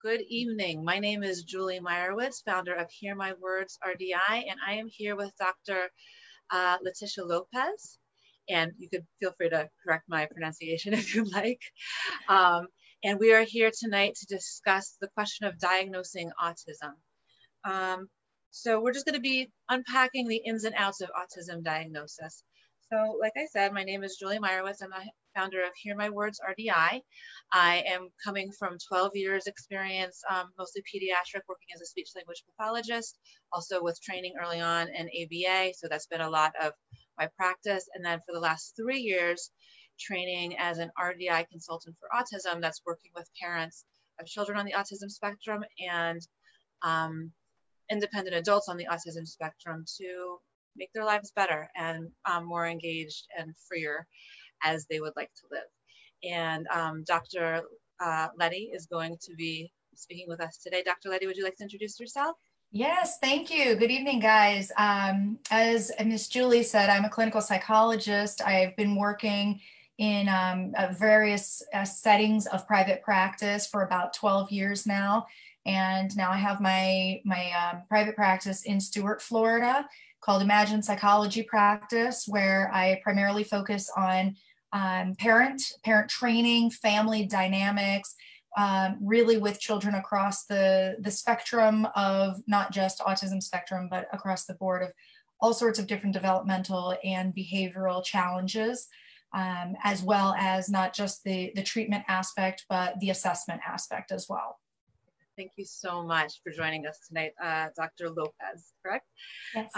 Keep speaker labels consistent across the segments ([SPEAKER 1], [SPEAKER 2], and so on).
[SPEAKER 1] Good evening. My name is Julie Meyerowitz, founder of Hear My Words RDI, and I am here with Dr. Leticia Lopes. And you could feel free to correct my pronunciation if you like. And we are here tonight to discuss the question of diagnosing autism. So we're just going to be unpacking the ins and outs of autism diagnosis. So like I said, my name is Julie Meyerowitz. I'm the founder of Hear My Words RDI. I am coming from 12 years experience, mostly pediatric, working as a speech language pathologist, also with training early on in ABA. So that's been a lot of my practice. And then for the last 3 years, training as an RDI consultant for autism, that's working with parents of children on the autism spectrum and independent adults on the autism spectrum to make their lives better and more engaged and freer as they would like to live. And Dr. Letty is going to be speaking with us today. Dr. Letty, would you like to introduce yourself?
[SPEAKER 2] Yes, thank you. Good evening, guys. As Ms. Julie said, I'm a clinical psychologist. I've been working in various settings of private practice for about 12 years now. And now I have my private practice in Stuart, Florida, called Imagine Psychology Practice, where I primarily focus on parent training, family dynamics, really with children across the spectrum of not just autism spectrum, but across the board of all sorts of different developmental and behavioral challenges, as well as not just the treatment aspect, but the assessment aspect as well.
[SPEAKER 1] Thank you so much for joining us tonight, Dr. Lopes, correct?
[SPEAKER 2] Yes.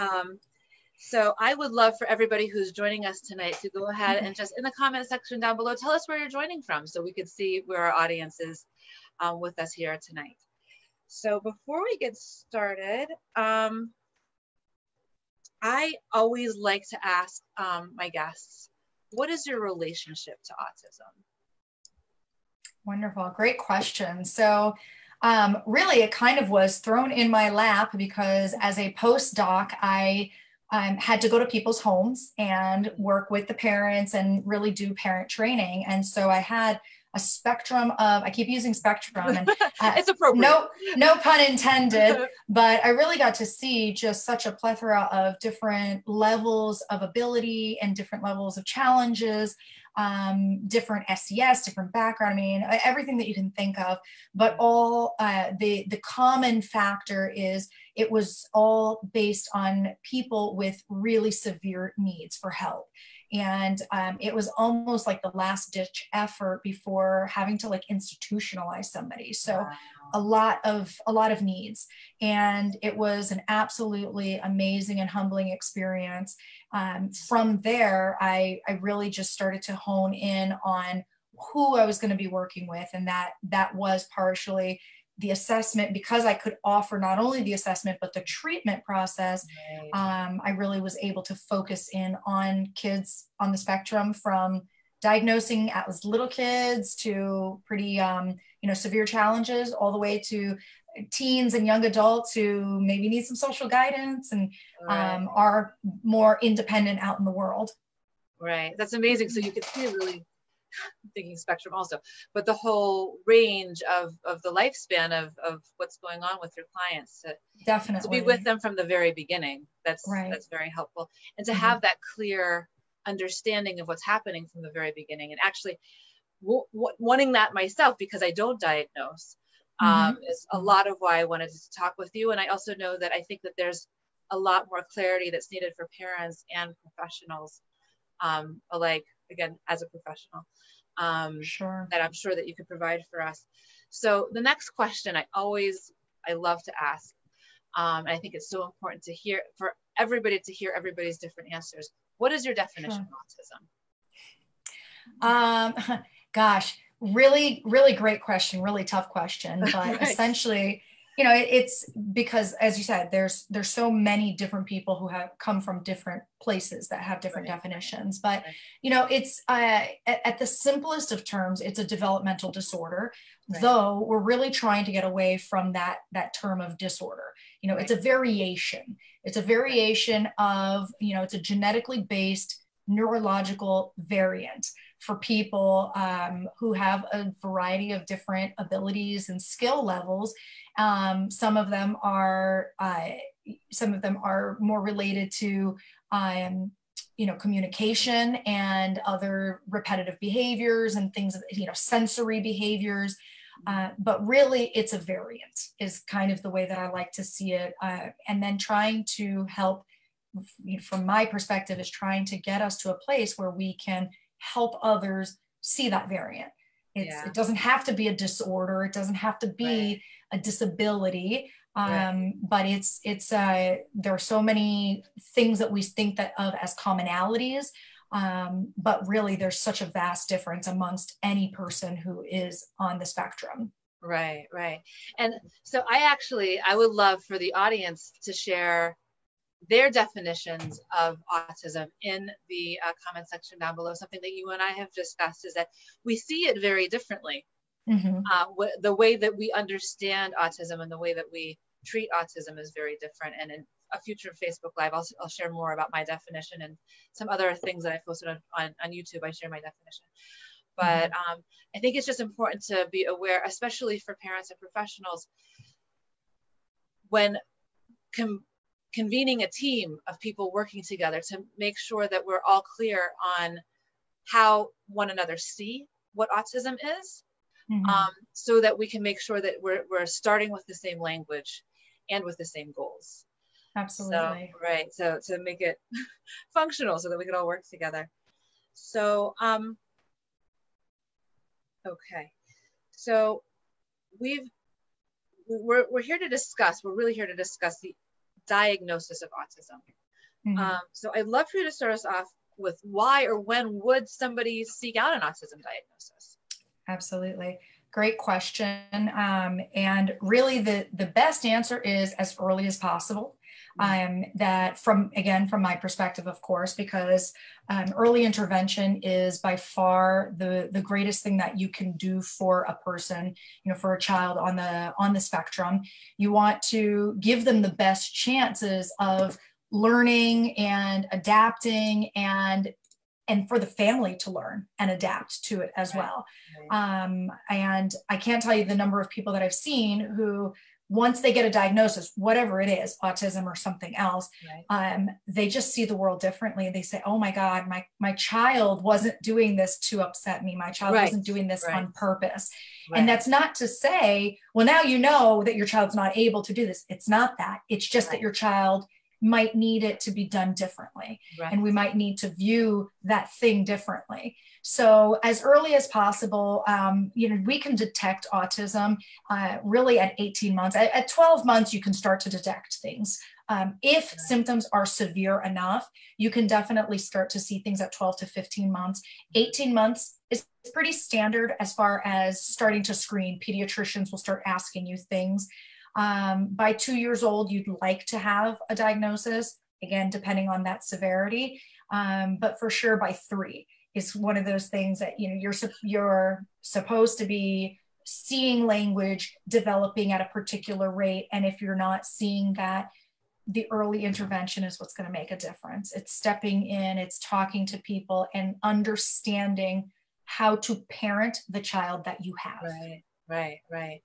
[SPEAKER 1] So I would love for everybody who's joining us tonight to go ahead and just in the comment section down below, tell us where you're joining from so we could see where our audience is with us here tonight. So before we get started, I always like to ask my guests, what is your relationship to autism?
[SPEAKER 2] Wonderful, great question. So really, it kind of was thrown in my lap because as a postdoc, I had to go to people's homes and work with the parents and really do parent training. And so I had a spectrum of, I keep using spectrum, and
[SPEAKER 1] it's appropriate.
[SPEAKER 2] No pun intended, but I really got to see just such a plethora of different levels of ability and different levels of challenges, different SES, different background, I mean, everything that you can think of, but all the common factor is it was all based on people with really severe needs for help. And it was almost like the last ditch effort before having to like institutionalize somebody. So wow. a lot of needs. And it was an absolutely amazing and humbling experience. From there, I really just started to hone in on who I was going to be working with. And that was partially the assessment, because I could offer not only the assessment, but the treatment process. Right. I really was able to focus in on kids on the spectrum, from diagnosing as little kids to pretty, severe challenges, all the way to teens and young adults who maybe need some social guidance and right. Are more independent out in the world.
[SPEAKER 1] Right, that's amazing. So you could see really thinking spectrum also, but the whole range of the lifespan of what's going on with your clients to be with them from the very beginning. That's right. That's very helpful. And to have that clear understanding of what's happening from the very beginning, and actually wanting that myself, because I don't diagnose, is a lot of why I wanted to talk with you. And I also know that I think that there's a lot more clarity that's needed for parents and professionals alike, again, as a professional, sure. That I'm sure that you could provide for us. So the next question I love to ask, and I think it's so important to hear, for everybody to hear everybody's different answers. What is your definition
[SPEAKER 2] sure. of autism? Gosh, really, really great question, really tough question, but right. Essentially, it's because, as you said, there's so many different people who have come from different places that have different right. definitions. But, right. It's at the simplest of terms, it's a developmental disorder, right. though we're really trying to get away from that term of disorder. Right. It's a variation. It's a variation of, it's a genetically based neurological variant for people who have a variety of different abilities and skill levels. Some of them are more related to communication and other repetitive behaviors and things, sensory behaviors. But really, it's a variant is kind of the way that I like to see it. And then trying to help, from my perspective, is trying to get us to a place where we can help others see that variant. It doesn't have to be a disorder. It doesn't have to be a disability. But there are so many things that we think of as commonalities. But really, there's such a vast difference amongst any person who is on the spectrum.
[SPEAKER 1] Right. And so I would love for the audience to share their definitions of autism in the comment section down below. Something that you and I have discussed is that we see it very differently. The way that we understand autism and the way that we treat autism is very different. And in a future Facebook Live, I'll share more about my definition and some other things that I posted on YouTube. I share my definition. But I think it's just important to be aware, especially for parents and professionals, when convening a team of people working together, to make sure that we're all clear on how one another see what autism is, so that we can make sure that we're starting with the same language and with the same goals.
[SPEAKER 2] Absolutely.
[SPEAKER 1] So to make it functional so that we can all work together. So, okay. So we're here to discuss, we're really here to discuss the diagnosis of autism. So I'd love for you to start us off with why or when would somebody seek out an autism diagnosis?
[SPEAKER 2] Absolutely. Great question. And really the best answer is as early as possible. That from my perspective, of course, because early intervention is by far the greatest thing that you can do for a person, for a child on the spectrum. You want to give them the best chances of learning and adapting and for the family to learn and adapt to it as well. And I can't tell you the number of people that I've seen who, once they get a diagnosis, whatever it is, autism or something else, they just see the world differently. They say, oh my God, my child wasn't doing this to upset me. My child wasn't doing this on purpose. And that's not to say, well, now you know that your child's not able to do this. It's not that. It's just that your child might need it to be done differently. And we might need to view that thing differently. So as early as possible, we can detect autism really at 18 months. At 12 months, you can start to detect things. If symptoms are severe enough, you can definitely start to see things at 12 to 15 months. 18 months is pretty standard as far as starting to screen. Pediatricians will start asking you things. By 2 years old, you'd like to have a diagnosis, again, depending on that severity. But for sure by 3 is one of those things that, you're supposed to be seeing language developing at a particular rate. And if you're not seeing that, the early intervention is what's going to make a difference. It's stepping in, it's talking to people and understanding how to parent the child that you have.
[SPEAKER 1] Right.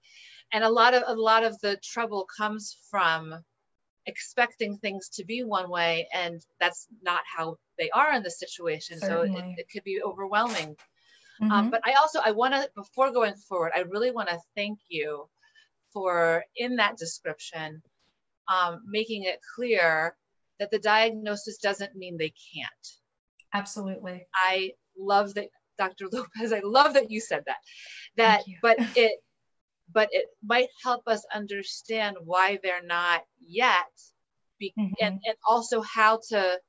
[SPEAKER 1] And a lot of the trouble comes from expecting things to be one way, and that's not how they are in the situation. Certainly. So it could be overwhelming. But I want to, before going forward, I really want to thank you for, in that description, making it clear that the diagnosis doesn't mean they can't.
[SPEAKER 2] Absolutely.
[SPEAKER 1] I love that, Dr. Lopes, I love that you said that. But it might help us understand why they're not yet, and also how to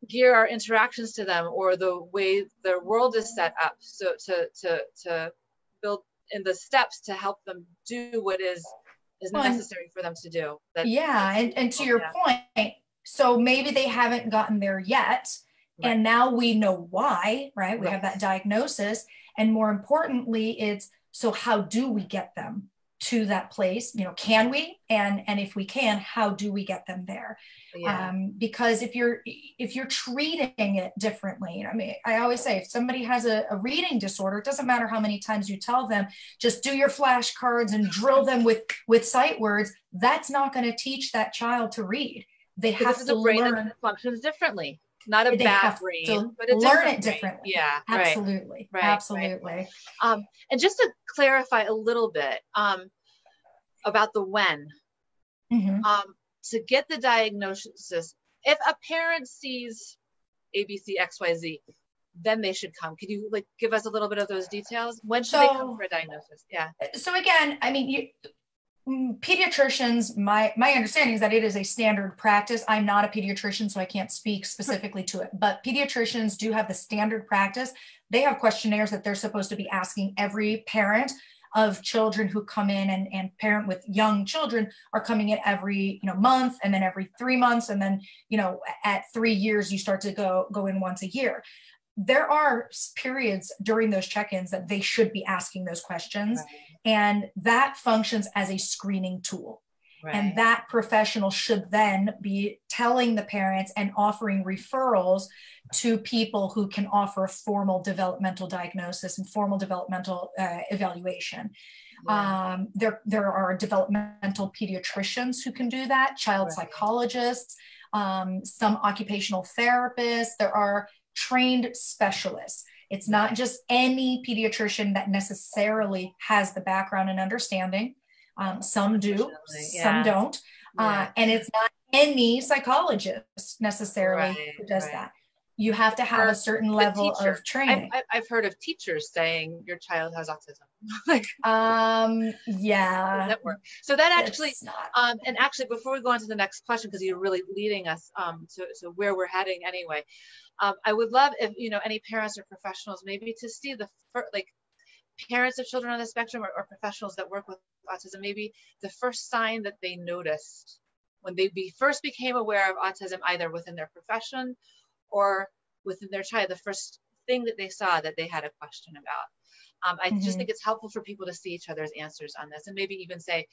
[SPEAKER 1] gear our interactions to them, or the way their world is set up, so to build in the steps to help them do what is necessary for them to do.
[SPEAKER 2] And to your point, so maybe they haven't gotten there yet, and now we know why, we have that diagnosis, and more importantly, it's, so how do we get them to that place? You know, can we? And if we can, how do we get them there?
[SPEAKER 1] Yeah.
[SPEAKER 2] Because if you're treating it differently, I mean, I always say, if somebody has a reading disorder, it doesn't matter how many times you tell them, just do your flashcards and drill them with sight words. That's not going to teach that child to read. They have to learn.
[SPEAKER 1] That functions differently. Not a
[SPEAKER 2] They
[SPEAKER 1] bad
[SPEAKER 2] have
[SPEAKER 1] brain,
[SPEAKER 2] to
[SPEAKER 1] but a
[SPEAKER 2] learn it
[SPEAKER 1] brain.
[SPEAKER 2] differently.
[SPEAKER 1] Yeah,
[SPEAKER 2] absolutely,
[SPEAKER 1] right,
[SPEAKER 2] absolutely.
[SPEAKER 1] Right. And just to clarify a little bit about the when, to get the diagnosis, if a parent sees ABC XYZ, then they should come. Could you like give us a little bit of those details? When should they come for a diagnosis? Yeah.
[SPEAKER 2] So again, I mean, pediatricians, my understanding is that it is a standard practice. I'm not a pediatrician, so I can't speak specifically to it, but pediatricians do have the standard practice. They have questionnaires that they're supposed to be asking every parent of children who come in, and parent with young children are coming in every month, and then every 3 months, and then at 3 years you start to go in once a year. There are periods during those check-ins that they should be asking those questions, and that functions as a screening tool. And that professional should then be telling the parents and offering referrals to people who can offer a formal developmental diagnosis and formal developmental evaluation. There are developmental pediatricians who can do that, child psychologists, some occupational therapists. There are trained specialists. It's not just any pediatrician that necessarily has the background and understanding. Some do, some don't. And it's not any psychologist necessarily who does that. You have to have a certain level of training.
[SPEAKER 1] I've heard of teachers saying your child has autism.
[SPEAKER 2] Yeah.
[SPEAKER 1] That work. So that actually, and actually, before we go on to the next question, because you're really leading us to where we're heading anyway, I would love if any parents or professionals maybe to see parents of children on the spectrum or professionals that work with autism, maybe the first sign that they noticed when they first became aware of autism, either within their profession or within their child, the first thing that they saw that they had a question about. I just think it's helpful for people to see each other's answers on this, and maybe even say,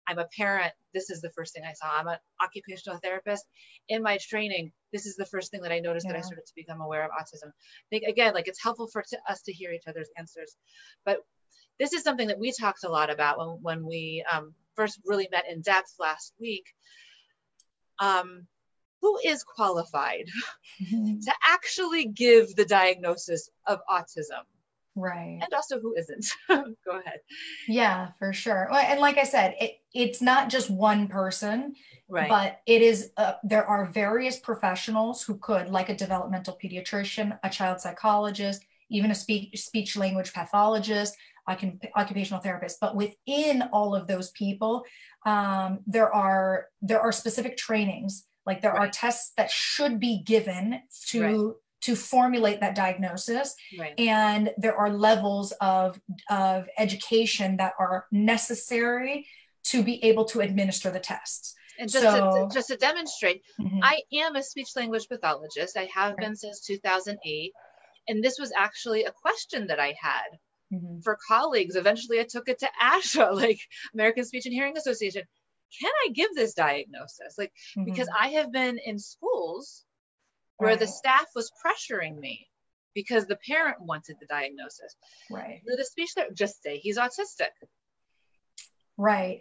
[SPEAKER 1] I'm a parent, this is the first thing I saw. I'm an occupational therapist. In my training, this is the first thing that I noticed that I started to become aware of autism. I think, again, like it's helpful for us to hear each other's answers. But this is something that we talked a lot about when we first really met in depth last week. Who is qualified to actually give the diagnosis of autism?
[SPEAKER 2] Right.
[SPEAKER 1] And also who isn't? Go ahead.
[SPEAKER 2] Yeah, for sure. And like I said, it's not just one person, but it is, there are various professionals who could, like a developmental pediatrician, a child psychologist, even a speech language pathologist, occupational therapist. But within all of those people, there are specific trainings, like there are tests that should be given to formulate that diagnosis. And there are levels of education that are necessary to be able to administer the tests.
[SPEAKER 1] And just to demonstrate, I am a speech language pathologist. I have been since 2008. And this was actually a question that I had for colleagues. Eventually I took it to ASHA, like American Speech and Hearing Association. Can I give this diagnosis? Because I have been in schools where the staff was pressuring me because the parent wanted the diagnosis. The speech therapist just say he's autistic.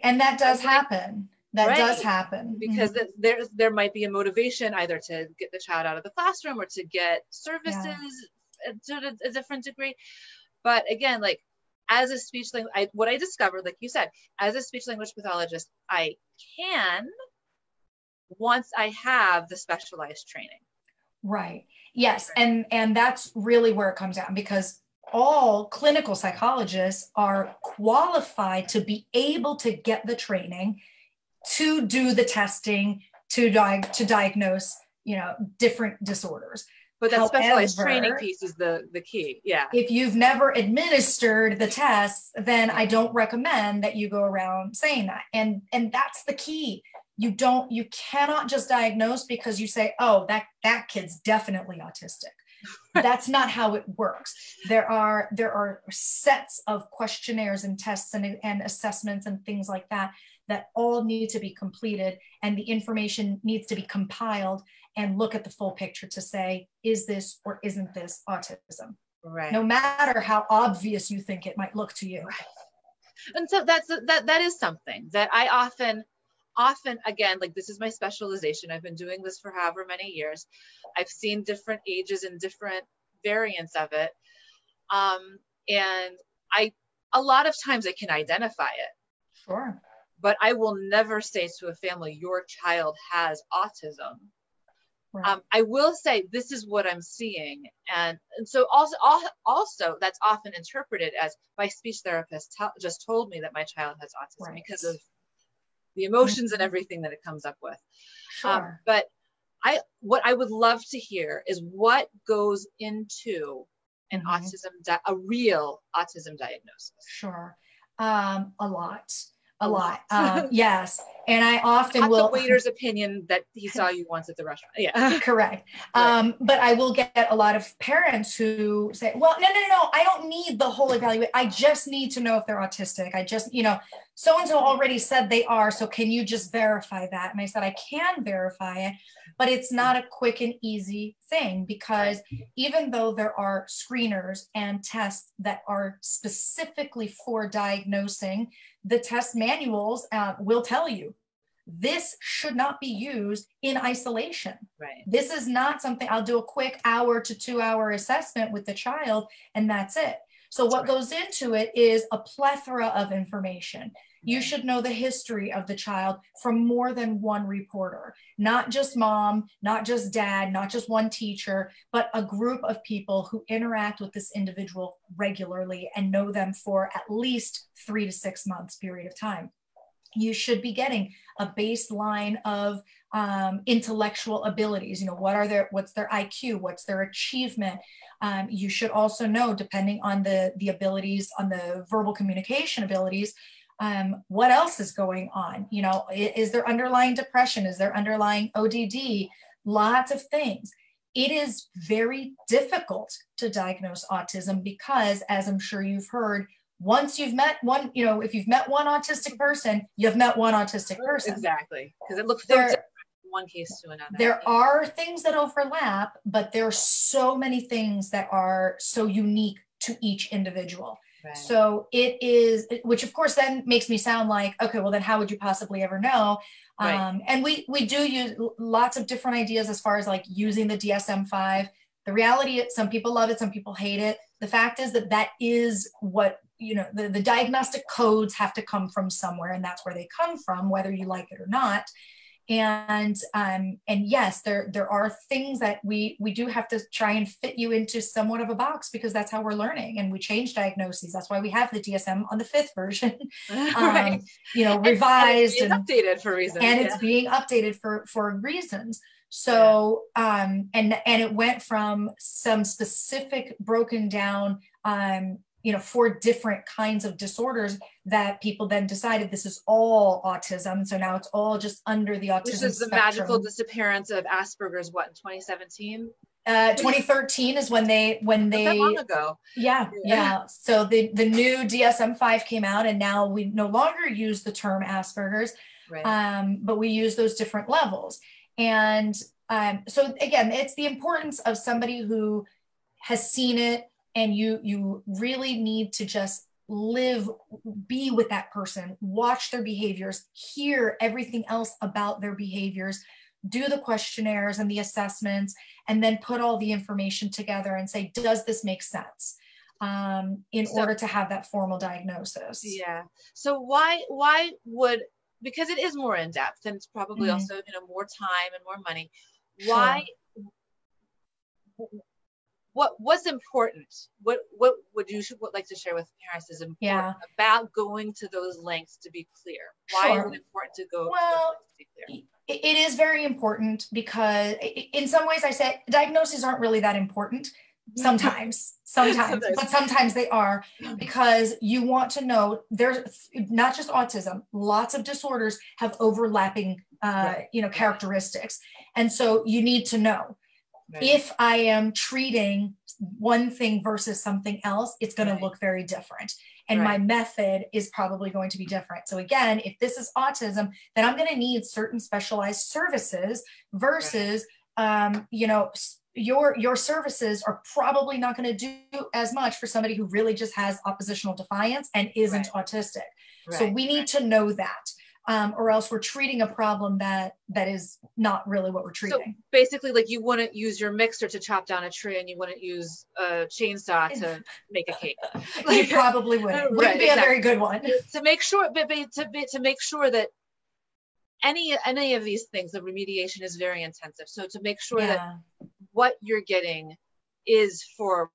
[SPEAKER 2] And that does happen. That does happen.
[SPEAKER 1] Because there might be a motivation either to get the child out of the classroom or to get services to a different degree. But again, like as a speech language, what I discovered, like you said, as a speech language pathologist, I can, once I have the specialized training.
[SPEAKER 2] Yes. And that's really where it comes down, because all clinical psychologists are qualified to be able to get the training to do the testing, to diagnose, different disorders.
[SPEAKER 1] But that specialized training piece is the key.
[SPEAKER 2] If you've never administered the tests, then I don't recommend that you go around saying that. And that's the key. You cannot just diagnose because you say, oh, that kid's definitely autistic. That's not how it works. There are sets of questionnaires and tests and assessments and things like that that all need to be completed, and the information needs to be compiled and look at the full picture to say, is this or isn't this autism?
[SPEAKER 1] Right.
[SPEAKER 2] No matter how obvious you think it might look to you.
[SPEAKER 1] Right. And so that is something that I often, again, like, this is my specialization. I've been doing this for however many years. I've seen different ages and different variants of it. And a lot of times I can identify it.
[SPEAKER 2] Sure.
[SPEAKER 1] But I will never say to a family, your child has autism.
[SPEAKER 2] Right.
[SPEAKER 1] I will say, this is what I'm seeing. And so also that's often interpreted as, my speech therapist just told me that my child has autism, right, because of the emotions and everything that it comes up with.
[SPEAKER 2] Sure.
[SPEAKER 1] But what I would love to hear is what goes into an a real autism diagnosis.
[SPEAKER 2] Sure. A lot. Yes. And I often
[SPEAKER 1] Not
[SPEAKER 2] will.
[SPEAKER 1] The waiter's opinion that he saw you once at the restaurant. Yeah.
[SPEAKER 2] Correct.
[SPEAKER 1] Right.
[SPEAKER 2] But I will get a lot of parents who say, well, no, I don't need the whole evaluation. I just need to know if they're autistic. I just, so-and-so already said they are. So can you just verify that? And I said, I can verify it, but it's not a quick and easy thing, because even though there are screeners and tests that are specifically for diagnosing, the test manuals will tell you this should not be used in isolation.
[SPEAKER 1] Right.
[SPEAKER 2] This is not something I'll do a quick hour to 2 hour assessment with the child and that's it. So what goes into it is a plethora of information. You should know the history of the child from more than one reporter, not just mom, not just dad, not just one teacher, but a group of people who interact with this individual regularly and know them for at least 3 to 6 months period of time. You should be getting a baseline of intellectual abilities. What's their IQ, what's their achievement. You should also know, depending on the abilities, on the verbal communication abilities, what else is going on? Is there underlying depression? Is there underlying ODD? Lots of things. It is very difficult to diagnose autism because, as I'm sure you've heard, once you've met one, if you've met one autistic person, you've met one autistic person.
[SPEAKER 1] Exactly. Because it looks so different from one case to another.
[SPEAKER 2] There are things that overlap, but there are so many things that are so unique to each individual. Right. So it is, which of course then makes me sound like, okay, well then how would you possibly ever know? Right. And we do use lots of different ideas as far as like using the DSM-5. The reality is, some people love it, some people hate it. The fact is that is what, the diagnostic codes have to come from somewhere, and that's where they come from, whether you like it or not. And yes, there are things that we do have to try and fit you into somewhat of a box, because that's how we're learning, and we change diagnoses. That's why we have the DSM on the 5th version,
[SPEAKER 1] right.
[SPEAKER 2] Revised
[SPEAKER 1] and updated for reasons.
[SPEAKER 2] And it's being updated for reasons. So, and it went from some specific broken down, 4 different kinds of disorders that people then decided this is all autism. So now it's all just under the autism spectrum. Which is the
[SPEAKER 1] magical disappearance of Asperger's, what, in 2017?
[SPEAKER 2] 2013 is when they
[SPEAKER 1] not that long ago.
[SPEAKER 2] Yeah. So the new DSM-5 came out, and now we no longer use the term Asperger's, right. But we use those different levels. And so again, it's the importance of somebody who has seen it, and you really need to just be with that person, watch their behaviors, hear everything else about their behaviors, do the questionnaires and the assessments, and then put all the information together and say, does this make sense? In order to have that formal diagnosis.
[SPEAKER 1] Yeah. So why would, because it is more in depth, and it's probably also, more time and more money. Why, what's important? What would you like to share with parents is important about going to those lengths to be clear? Why is it important to go to be clear?
[SPEAKER 2] It is very important, because in some ways I say diagnoses aren't really that important. Sometimes, but sometimes they are, because you want to know there's not just autism, lots of disorders have overlapping, characteristics. And so you need to know. If I am treating one thing versus something else, it's going to look very different. And my method is probably going to be different. So again, if this is autism, then I'm going to need certain specialized services versus, you know, your services are probably not going to do as much for somebody who really just has oppositional defiance and isn't autistic. So we need to know that. Or else we're treating a problem that is not really what we're treating.
[SPEAKER 1] So basically, like, you wouldn't use your mixer to chop down a tree, and you wouldn't use a chainsaw to make a cake.
[SPEAKER 2] You probably wouldn't. Wouldn't be a very good one.
[SPEAKER 1] To make sure, to make sure that any of these things, the remediation is very intensive. So to make sure that what you're getting is for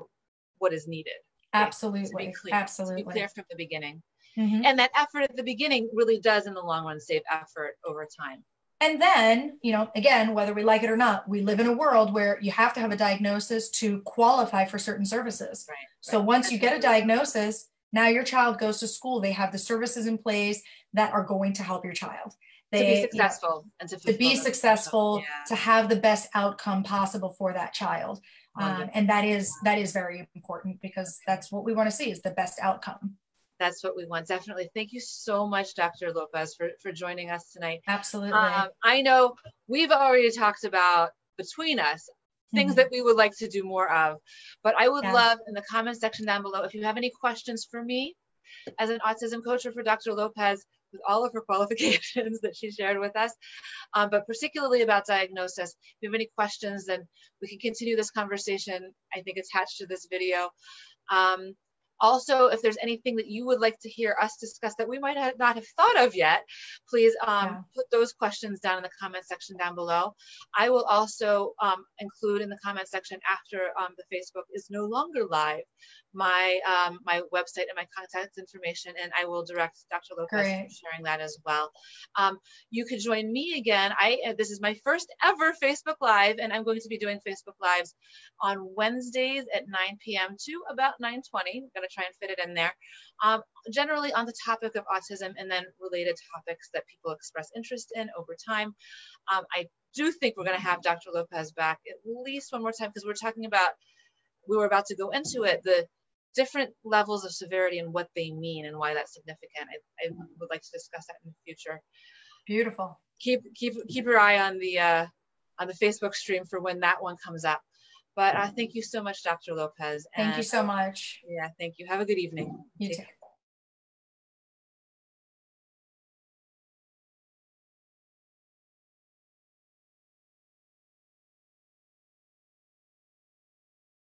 [SPEAKER 1] what is needed.
[SPEAKER 2] Absolutely.
[SPEAKER 1] To be clear.
[SPEAKER 2] Absolutely.
[SPEAKER 1] To be clear from the beginning. And that effort at the beginning really does, in the long run, save effort over time.
[SPEAKER 2] And then, you know, again, whether we like it or not, we live in a world where you have to have a diagnosis to qualify for certain services. So once you get a diagnosis, now your child goes to school. They have the services in place that are going to help your child.
[SPEAKER 1] To be successful, and
[SPEAKER 2] to be successful, to have the best outcome possible for that child. And that is very important, because that's what we want to see, is the best outcome.
[SPEAKER 1] That's what we want. Definitely. Thank you so much, Dr. Lopes, for joining us tonight.
[SPEAKER 2] Absolutely.
[SPEAKER 1] I know we've already talked about, between us, things that we would like to do more of, but I would love, in the comment section down below, if you have any questions for me as an autism coach, or for Dr. Lopes, with all of her qualifications that she shared with us, but particularly about diagnosis. If you have any questions, then we can continue this conversation, I think, attached to this video. Also, if there's anything that you would like to hear us discuss that we might not have thought of yet, please put those questions down in the comment section down below. I will also include in the comment section, after the Facebook is no longer live, my my website and my contact information, and I will direct Dr. Lopes for sharing that as well. You could join me again. This is my first ever Facebook Live, and I'm going to be doing Facebook Lives on Wednesdays at 9 p.m. to about 9:20. I'm going to try and fit it in there. Generally on the topic of autism, and then related topics that people express interest in over time. I do think we're going to have Dr. Lopes back at least one more time, because we were about to go into it, the different levels of severity and what they mean and why that's significant. I would like to discuss that in the future.
[SPEAKER 2] Beautiful.
[SPEAKER 1] Keep your eye on the Facebook stream for when that one comes up. But thank you so much, Dr. Lopes.
[SPEAKER 2] Thank you so much.
[SPEAKER 1] Yeah, thank you. Have a good evening.
[SPEAKER 2] You too.